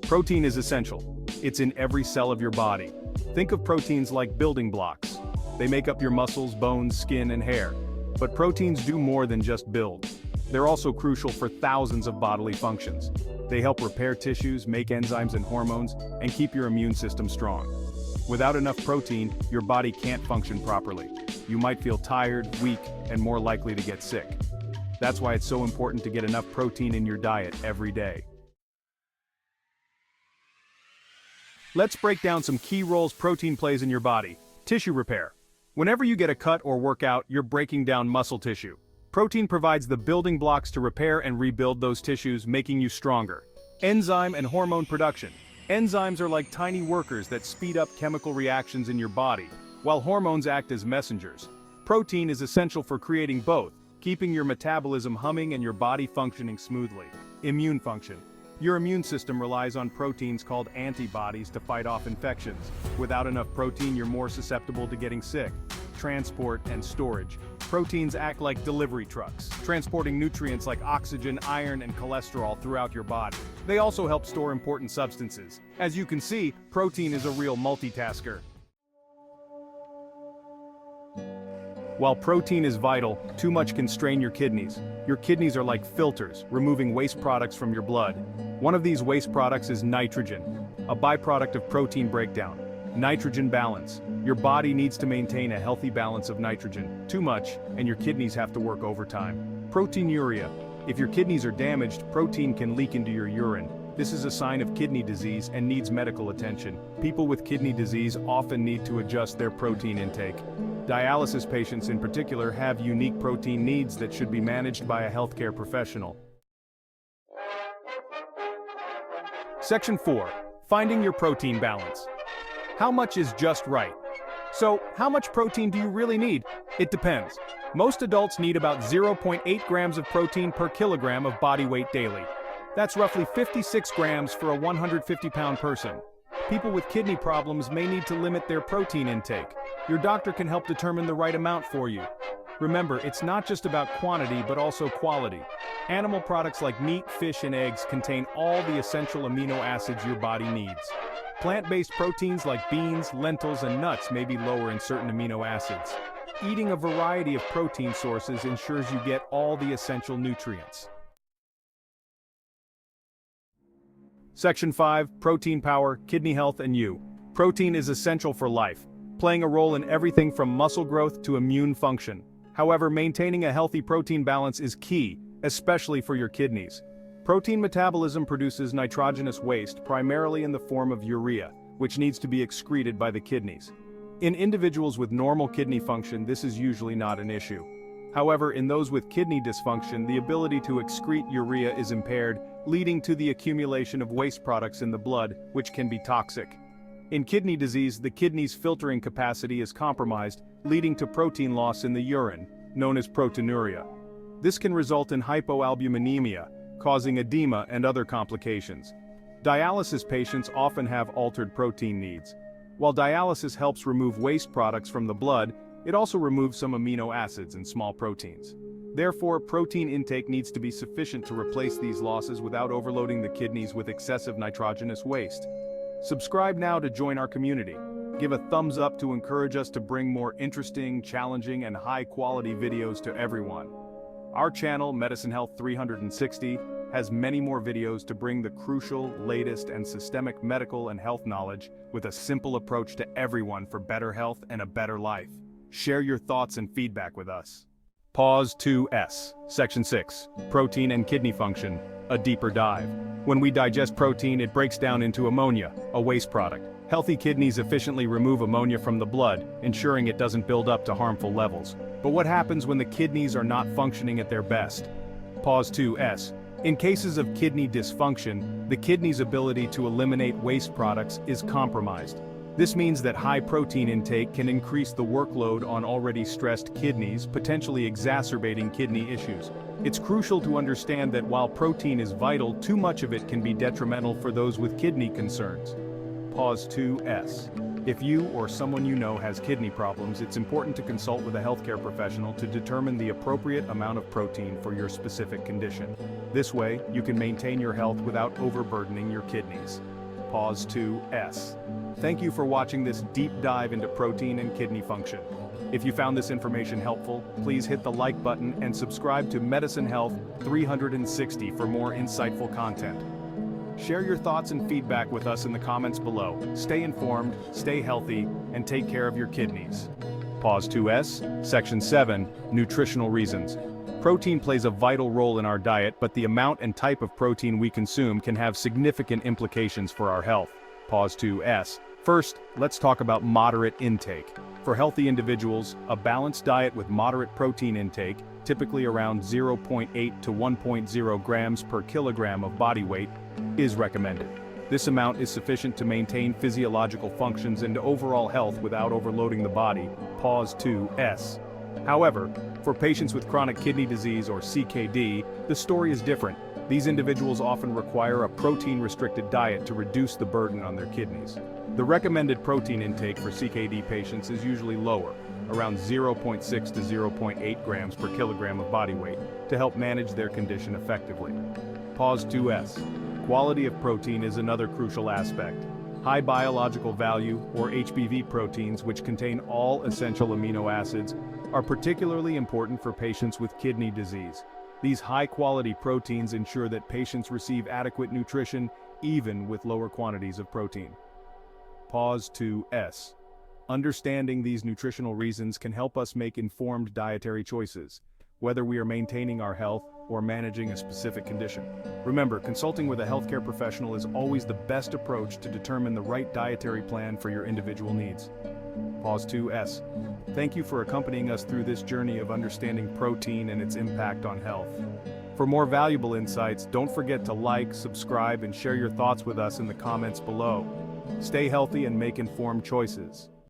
Protein is essential. It's in every cell of your body. Think of proteins like building blocks. They make up your muscles, bones, skin, and hair. But proteins do more than just build. They're also crucial for thousands of bodily functions. They help repair tissues, make enzymes and hormones, and keep your immune system strong. Without enough protein, your body can't function properly. You might feel tired, weak, and more likely to get sick. That's why it's so important to get enough protein in your diet every day. Let's break down some key roles protein plays in your body. Tissue repair. Whenever you get a cut or work out, you're breaking down muscle tissue. Protein provides the building blocks to repair and rebuild those tissues, making you stronger. Enzyme and hormone production. Enzymes are like tiny workers that speed up chemical reactions in your body, while hormones act as messengers. Protein is essential for creating both, keeping your metabolism humming and your body functioning smoothly. Immune function. Your immune system relies on proteins called antibodies to fight off infections. Without enough protein, you're more susceptible to getting sick. Transport and storage. Proteins act like delivery trucks, transporting nutrients like oxygen, iron, and cholesterol throughout your body. They also help store important substances. As you can see, protein is a real multitasker. While protein is vital, too much can strain your kidneys. Your kidneys are like filters, removing waste products from your blood. One of these waste products is nitrogen, a byproduct of protein breakdown. Nitrogen balance. Your body needs to maintain a healthy balance of nitrogen. Too much, and your kidneys have to work overtime. Proteinuria. If your kidneys are damaged, protein can leak into your urine. This is a sign of kidney disease and needs medical attention. People with kidney disease often need to adjust their protein intake. Dialysis patients in particular have unique protein needs that should be managed by a healthcare professional. Section 4. Finding your protein balance. How much is just right? So, how much protein do you really need? It depends. Most adults need about 0.8 grams of protein per kilogram of body weight daily. That's roughly 56 grams for a 150-pound person. People with kidney problems may need to limit their protein intake. Your doctor can help determine the right amount for you. Remember, it's not just about quantity but also quality. Animal products like meat, fish, and eggs contain all the essential amino acids your body needs. Plant-based proteins like beans, lentils, and nuts may be lower in certain amino acids. Eating a variety of protein sources ensures you get all the essential nutrients. Section 5. Protein power, kidney health, and you. Protein is essential for life, playing a role in everything from muscle growth to immune function. However, maintaining a healthy protein balance is key, especially for your kidneys. Protein metabolism produces nitrogenous waste primarily in the form of urea, which needs to be excreted by the kidneys. In individuals with normal kidney function, this is usually not an issue. However, in those with kidney dysfunction, the ability to excrete urea is impaired, leading to the accumulation of waste products in the blood, which can be toxic. In kidney disease, the kidney's filtering capacity is compromised, leading to protein loss in the urine, known as proteinuria. This can result in hypoalbuminemia, causing edema and other complications. Dialysis patients often have altered protein needs. While dialysis helps remove waste products from the blood, it also removes some amino acids and small proteins. Therefore, protein intake needs to be sufficient to replace these losses without overloading the kidneys with excessive nitrogenous waste. Subscribe now to join our community. Give a thumbs up to encourage us to bring more interesting, challenging, and high-quality videos to everyone. Our channel, Medicine Health 360, has many more videos to bring the crucial, latest, and systemic medical and health knowledge with a simple approach to everyone for better health and a better life. Share your thoughts and feedback with us. Pause 2S. Section 6. Protein and kidney function. A deeper dive. When we digest protein, it breaks down into ammonia, a waste product. Healthy kidneys efficiently remove ammonia from the blood, ensuring it doesn't build up to harmful levels. But what happens when the kidneys are not functioning at their best? Pause 2S. In cases of kidney dysfunction, the kidney's ability to eliminate waste products is compromised. This means that high protein intake can increase the workload on already stressed kidneys, potentially exacerbating kidney issues. It's crucial to understand that while protein is vital, too much of it can be detrimental for those with kidney concerns. Pause 2S. If you or someone you know has kidney problems, it's important to consult with a healthcare professional to determine the appropriate amount of protein for your specific condition. This way, you can maintain your health without overburdening your kidneys. Pause 2S. Thank you for watching this deep dive into protein and kidney function. If you found this information helpful, please hit the like button and subscribe to Medicine Health 360 for more insightful content. Share your thoughts and feedback with us in the comments below. Stay informed, stay healthy, and take care of your kidneys. Pause 2S, Section 7, Nutritional Reasons. Protein plays a vital role in our diet, but the amount and type of protein we consume can have significant implications for our health. Pause 2S. First, let's talk about moderate intake. For healthy individuals, a balanced diet with moderate protein intake, typically around 0.8 to 1.0 grams per kilogram of body weight, is recommended. This amount is sufficient to maintain physiological functions and overall health without overloading the body. Pause 2S. However, for patients with chronic kidney disease or CKD, the story is different. These individuals often require a protein-restricted diet to reduce the burden on their kidneys. The recommended protein intake for CKD patients is usually lower, around 0.6 to 0.8 grams per kilogram of body weight, to help manage their condition effectively. Pause 2S. Quality of protein is another crucial aspect. High biological value, or HBV proteins, which contain all essential amino acids, are particularly important for patients with kidney disease. These high-quality proteins ensure that patients receive adequate nutrition even with lower quantities of protein. Pause 2S. Understanding these nutritional reasons can help us make informed dietary choices, whether we are maintaining our health or managing a specific condition. Remember, consulting with a healthcare professional is always the best approach to determine the right dietary plan for your individual needs. Pause 2S. Thank you for accompanying us through this journey of understanding protein and its impact on health. For more valuable insights, don't forget to like, subscribe, and share your thoughts with us in the comments below. Stay healthy and make informed choices.